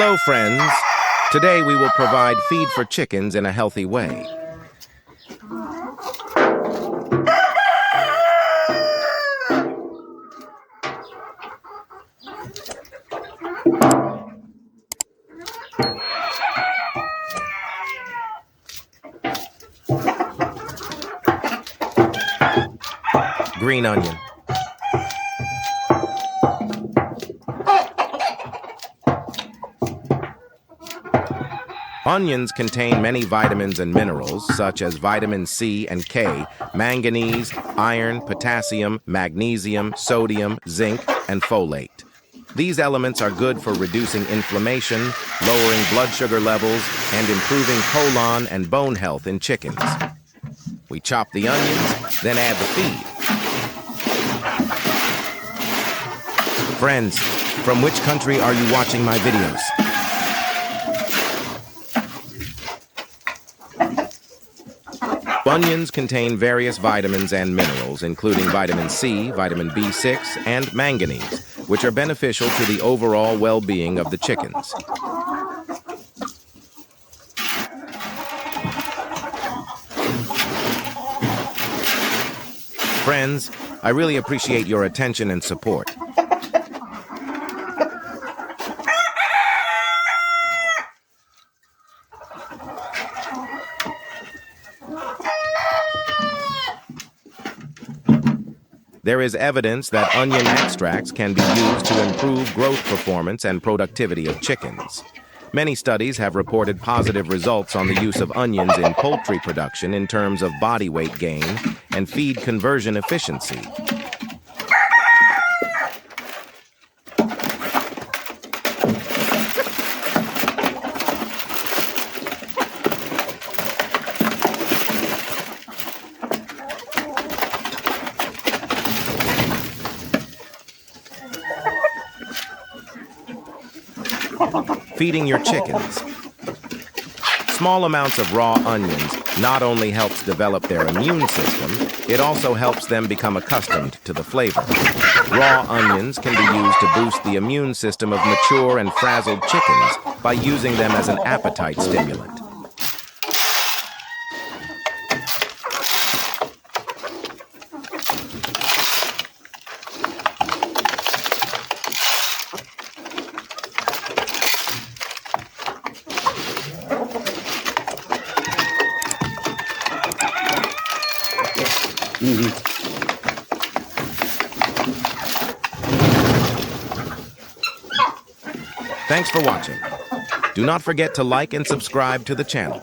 Hello, friends. Today we will provide feed for chickens in a healthy way. Green onion. Onions contain many vitamins and minerals, such as vitamin C and K, manganese, iron, potassium, magnesium, sodium, zinc, and folate. These elements are good for reducing inflammation, lowering blood sugar levels, and improving colon and bone health in chickens. We chop the onions, then add the feed. Friends, from which country are you watching my videos? Onions contain various vitamins and minerals, including vitamin C, vitamin B6, and manganese, which are beneficial to the overall well-being of the chickens. Friends, I really appreciate your attention and support. There is evidence that onion extracts can be used to improve growth performance and productivity of chickens. Many studies have reported positive results on the use of onions in poultry production in terms of body weight gain and feed conversion efficiency. Feeding your chickens. Small amounts of raw onions not only helps develop their immune system, it also helps them become accustomed to the flavor. Raw onions can be used to boost the immune system of mature and frazzled chickens by using them as an appetite stimulant. Thanks for watching. Do not forget to like and subscribe to the channel.